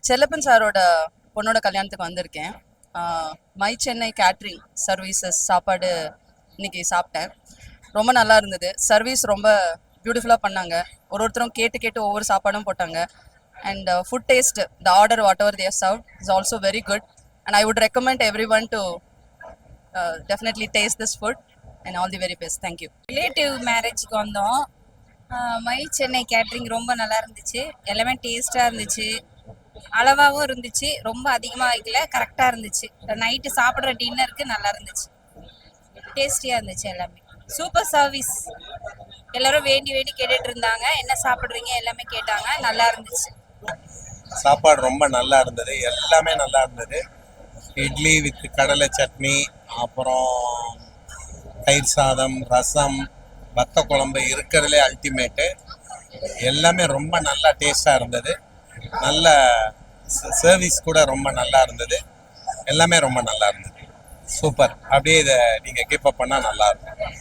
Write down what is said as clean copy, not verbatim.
செல்லப்பன் சாரோட பொண்ணோட கல்யாணத்துக்கு வந்திருக்கேன். மை சென்னை கேட்ரிங் சர்வீசஸ் சாப்பாடு இன்னைக்கு சாப்பிட்டேன். ரொம்ப நல்லா இருந்தது. சர்வீஸ் ரொம்ப பியூட்டிஃபுல்லாக பண்ணாங்க. ஒருத்தரும் கேட்டு கேட்டு ஒவ்வொரு சாப்பாடும் போட்டாங்க. And food taste, the order whatever they're serve is also very good. And I would recommend everyone to definitely taste this food and all the very best. Thank you. Relative மேரேஜ்க்கு வந்தோம். My Chennai catering ரொம்ப நல்லா இருந்துச்சு. எல்லாமே டேஸ்ட்டாக இருந்துச்சு, அளவாகவும் இருந்துச்சு, ரொம்ப அதிகமாக வைக்கல, கரெக்டாக இருந்துச்சு. நைட்டு சாப்பிட்ற டின்னருக்கு நல்லா இருந்துச்சு, டேஸ்டியாக இருந்துச்சு. எல்லாமே சூப்பர் சர்வீஸ். எல்லாரும் வேண்டி வேண்டி கேட்டுட்டு இருந்தாங்க, என்ன சாப்பிட்றீங்க எல்லாமே கேட்டாங்க, நல்லா இருந்துச்சு. சாப்பாடு ரொம்ப நல்லா இருந்தது, எல்லாமே நல்லா இருந்தது. இட்லி வித் கடலை சட்னி, அப்புறம் தயிர் சாதம், ரசம், வத்த குழம்பு இருக்கிறதுலே அல்டிமேட்டு. எல்லாமே ரொம்ப நல்லா டேஸ்டாக இருந்தது. நல்ல சர்வீஸ் கூட ரொம்ப நல்லா இருந்தது. எல்லாமே ரொம்ப நல்லா இருந்தது. சூப்பர். அப்படியே இதை நீங்கள் கீப் அப் பண்ணால் நல்லா இருக்கும்.